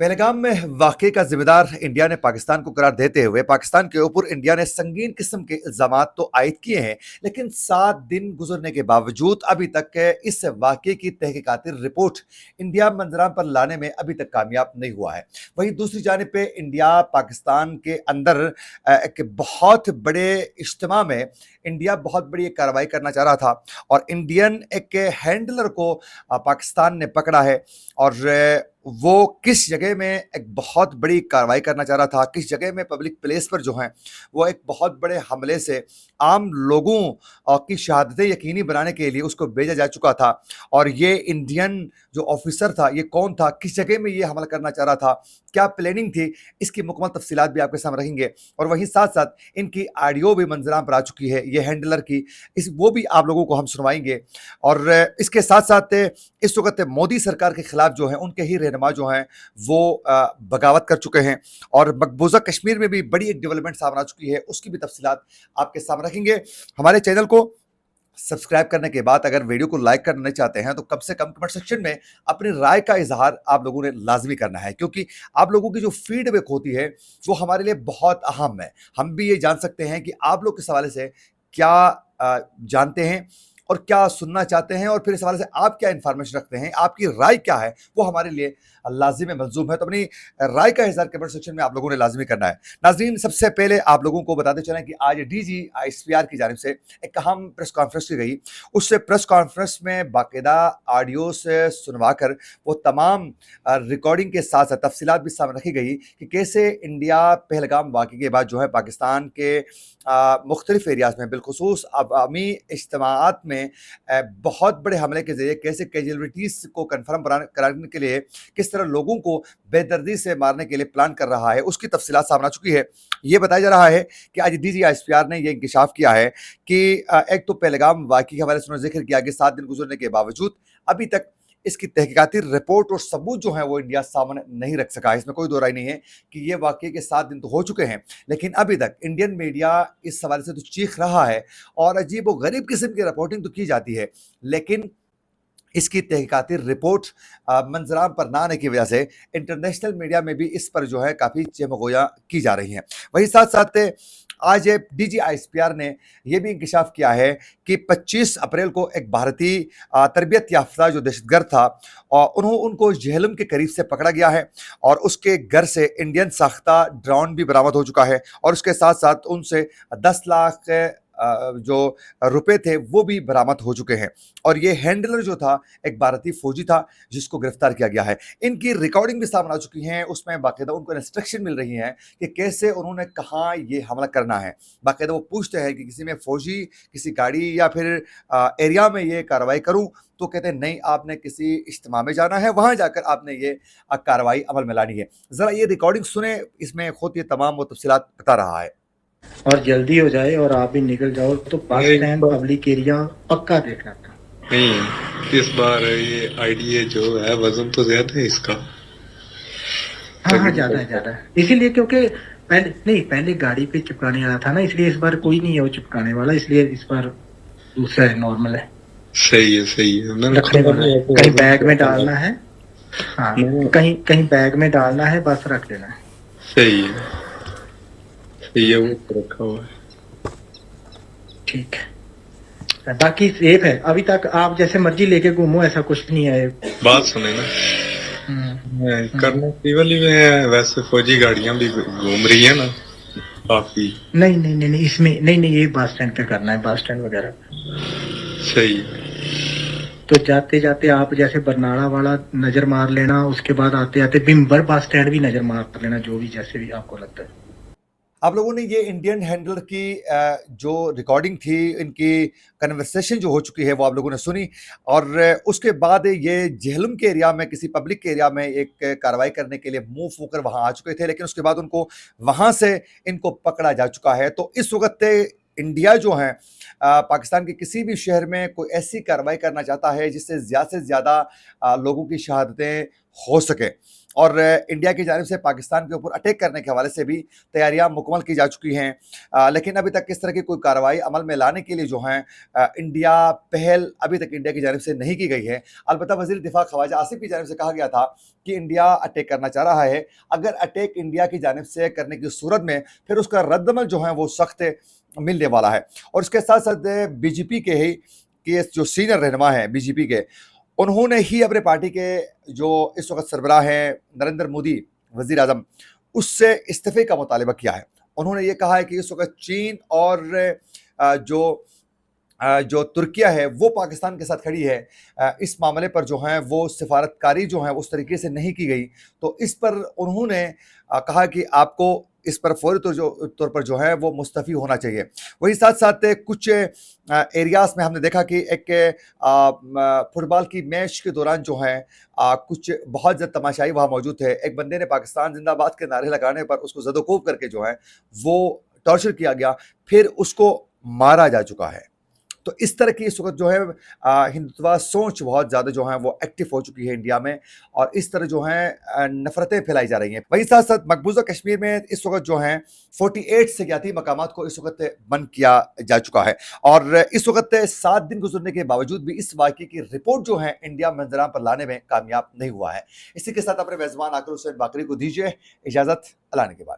पहलगाम में वाकये का जिम्मेदार इंडिया ने पाकिस्तान को करार देते हुए पाकिस्तान के ऊपर इंडिया ने संगीन किस्म के इल्जामात तो आयद किए हैं, लेकिन 7 दिन गुजरने के बावजूद अभी तक इस वाकये की तहकीकाती रिपोर्ट इंडिया मंजराम पर लाने में अभी तक कामयाब नहीं हुआ है। वहीं दूसरी जानिब पे इंडिया पाकिस्तान के अंदर एक बहुत बड़े इज्तिमा में इंडिया बहुत बड़ी एक कार्रवाई करना चाह रहा था और इंडियन एक हैंडलर को पाकिस्तान ने पकड़ा है और वो किस जगह में एक बहुत बड़ी कार्रवाई करना चाह रहा था, किस जगह में पब्लिक प्लेस पर जो है वो एक बहुत बड़े हमले से आम लोगों की शहादतें यकीनी बनाने के लिए उसको भेजा जा चुका था। और ये इंडियन जो ऑफिसर था ये कौन था, किस जगह में ये हमला करना चाह रहा था, क्या प्लानिंग थी, इसकी मुकम्मल तफसीलात भी आपके सामने रखेंगे। और वहीं साथ साथ इनकी ऑडियो भी मंजराम पर आ चुकी है ये हैंडलर की, इस वो भी आप लोगों को हम सुनवाएंगे। और इसके साथ साथ इस वक्त मोदी सरकार के खिलाफ जो है उनके ही रहनुमा जो हैं वो बगावत कर चुके हैं और मकबूजा कश्मीर में भी बड़ी एक डेवलपमेंट सामने आ चुकी है, उसकी भी तफसीलात आपके सामने रखेंगे। हमारे चैनल को सब्सक्राइब करने के बाद अगर वीडियो को लाइक करना नहीं चाहते हैं तो कम से कम कमेंट सेक्शन में अपनी राय का इजहार आप लोगों ने लाजमी करना है, क्योंकि आप लोगों की जो फीडबैक होती है वो हमारे लिए बहुत अहम है। हम भी ये जान सकते हैं कि आप लोग इस हवाले से क्या जानते हैं और क्या सुनना चाहते हैं, और फिर इस हवाले से आप क्या इन्फॉर्मेशन रखते हैं, आपकी राय क्या है, वो हमारे लिए लाजिम मंजूम है। तो अपनी राय का इज़हार कमेंट सेक्शन में आप लोगों ने लाजमी करना है। नाज़रीन, सबसे पहले आप लोगों को बताते चलें कि आज DGISPR की जानिब से एक अहम प्रेस कॉन्फ्रेंस की गई। उससे प्रेस कॉन्फ्रेंस में बाकायदा ऑडियो से सुनवा कर वो तमाम रिकॉर्डिंग के साथ साथ तफसीलात भी सामने रखी गई कि कैसे इंडिया पहलगाम वाक़ये के बाद जो है पाकिस्तान के मुख्तलिफ एरियाज़ में बिलखुसूस अवामी इज्तिमाआत में बहुत बड़े हमले के ज़रिए कैसे कैजुअलिटीज़ को कन्फर्म कराने के लिए किस तरह लोगों को बेदर्दी से मारने के लिए प्लान कर रहा है, उसकी तफसीलात सामने आ चुकी है। ये बताया जा रहा है कि आज DGISPR ने यह इंकशाफ किया है कि एक तो पहलगाम वाक़ये के हवाले से उन्होंने जिक्र किया कि 7 दिन गुजरने के बावजूद अभी तक इसकी तहकीकाती रिपोर्ट और सबूत जो है वो इंडिया सामने नहीं रख सका। इसमें कोई दो राय नहीं है कि ये वाकये के 7 दिन तो हो चुके हैं, लेकिन अभी तक इंडियन मीडिया इस हवाले से तो चीख रहा है और अजीब व गरीब किस्म की रिपोर्टिंग तो की जाती है, लेकिन इसकी तहकीकाती रिपोर्ट मंजराम पर ना आने की वजह से इंटरनेशनल मीडिया में भी इस पर जो है काफ़ी चहमगोया की जा रही हैं। वहीं साथ साथ आज DGISPR ने यह भी इंकशाफ किया है कि 25 अप्रैल को एक भारतीय तरबियत याफ्ता जो दहशतगर्द था और उनको जेहलम के करीब से पकड़ा गया है और उसके घर से इंडियन साख्ता ड्रोन भी बरामद हो चुका है और उसके साथ साथ उनसे 10 लाख जो रुपए थे वो भी बरामद हो चुके हैं। और ये हैंडलर जो था एक भारतीय फौजी था जिसको गिरफ्तार किया गया है। इनकी रिकॉर्डिंग भी सामने आ चुकी हैं, उसमें बाकायदा उनको इंस्ट्रक्शन मिल रही हैं कि कैसे उन्होंने कहाँ ये हमला करना है। बाकायदा वो पूछते हैं कि किसी में फौजी, किसी गाड़ी या फिर एरिया में ये कार्रवाई करूँ, तो कहते हैं नहीं, आपने किसी इज्तिमा में जाना है, वहाँ जाकर आपने ये कार्रवाई अमल में लानी है। ज़रा ये रिकॉर्डिंग सुने, इसमें खुद ये तमाम वो तफसीलात बता रहा है। और जल्दी हो जाए और आप भी निकल जाओ तो बस स्टैंड पब्लिक एरिया पक्का देखना था। नहीं, इस बार ये आईडीए जो है वजन तो ज्यादा है इसका। हाँ ज्यादा है इसीलिए, क्योंकि पहले गाड़ी पे चिपकाने वाला था ना, इसलिए इस बार कोई नहीं है वो चिपकाने वाला, इसलिए इस बार दूसरा है, नॉर्मल है। सही है कहीं बैग में डालना है, हाँ कहीं बैग में डालना है, बस रख देना है। सही है, ये वो रखा हुआ है। ठीक है, बाकी सेफ है अभी तक, आप जैसे मर्जी लेके घूमो, ऐसा कुछ नहीं है। बात सुने ना, करने केवल ही में वैसे फौजी गाड़ियां भी घूम रही है ना काफी। नहीं इसमें नहीं, ये बस स्टैंड पे करना है, बस स्टैंड वगैरह। सही। तो जाते जाते आप जैसे बरनाला वाला नजर मार लेना, उसके बाद आते आते बिम्बर बस स्टैंड भी नजर मार लेना, जो भी जैसे भी आपको लगता है। आप लोगों ने ये इंडियन हैंडलर की जो रिकॉर्डिंग थी, इनकी कन्वर्सेशन जो हो चुकी है वो आप लोगों ने सुनी, और उसके बाद ये जेहलम के एरिया में किसी पब्लिक के एरिया में एक कार्रवाई करने के लिए मूव होकर वहाँ आ चुके थे, लेकिन उसके बाद उनको वहाँ से इनको पकड़ा जा चुका है। तो इस वक्त इंडिया जो है पाकिस्तान के किसी भी शहर में कोई ऐसी कार्रवाई करना चाहता है जिससे ज़्यादा से ज़्यादा लोगों की शहादतें हो सके, اور انڈیا کی جانب سے پاکستان کے اوپر اٹیک کرنے کے حوالے سے بھی تیاریاں مکمل کی جا چکی ہیں، لیکن ابھی تک اس طرح کی کوئی کارروائی عمل میں لانے کے لیے جو ہیں انڈیا پہل ابھی تک انڈیا کی جانب سے نہیں کی گئی ہے۔ البتہ وزیر دفاع خواجہ آصف کی جانب سے کہا گیا تھا کہ انڈیا اٹیک کرنا چاہ رہا ہے، اگر اٹیک انڈیا کی جانب سے کرنے کی صورت میں پھر اس کا رد عمل جو ہے وہ سخت ملنے والا ہے۔ اور اس کے ساتھ ساتھ بی جے پی کے ہی جو سینئر رہنما ہیں بی جے پی کے، انہوں نے ہی اپنے پارٹی کے جو اس وقت سربراہ ہیں نریندر مودی وزیر اعظم، اس سے استعفے کا مطالبہ کیا ہے۔ انہوں نے یہ کہا ہے کہ اس وقت چین اور جو ترکیہ ہے وہ پاکستان کے ساتھ کھڑی ہے، اس معاملے پر جو ہیں وہ سفارتکاری جو ہے اس طریقے سے نہیں کی گئی، تو اس پر انہوں نے کہا کہ آپ کو اس پر فوری طور پر جو ہے وہ مستعفی ہونا چاہیے۔ وہی ساتھ ساتھ کچھ ایریاز میں ہم نے دیکھا کہ ایک فٹ بال کی میچ کے دوران جو ہیں کچھ بہت زیادہ تماشائی وہاں موجود تھے۔ ایک بندے نے پاکستان زندہ باد کے نعرے لگانے پر اس کو زد و کوب کر کے جو ہے وہ ٹارچر کیا گیا، پھر اس کو مارا جا چکا ہے۔ تو اس طرح کی اس وقت جو ہے ہندوتوا سوچ بہت زیادہ جو ہیں وہ ایکٹیو ہو چکی ہے انڈیا میں، اور اس طرح جو ہیں نفرتیں پھیلائی جا رہی ہیں۔ وہی ساتھ ساتھ مقبوضہ کشمیر میں اس وقت جو ہیں 48 سیاحتی مقامات کو اس وقت بند کیا جا چکا ہے، اور اس وقت 7 دن گزرنے کے باوجود بھی اس واقعے کی رپورٹ جو ہے انڈیا منظرعام پر لانے میں کامیاب نہیں ہوا ہے۔ اسی کے ساتھ اپنے میزبان عاقل حسین باقری کو دیجیے اجازت، اللہ نے کے بعد۔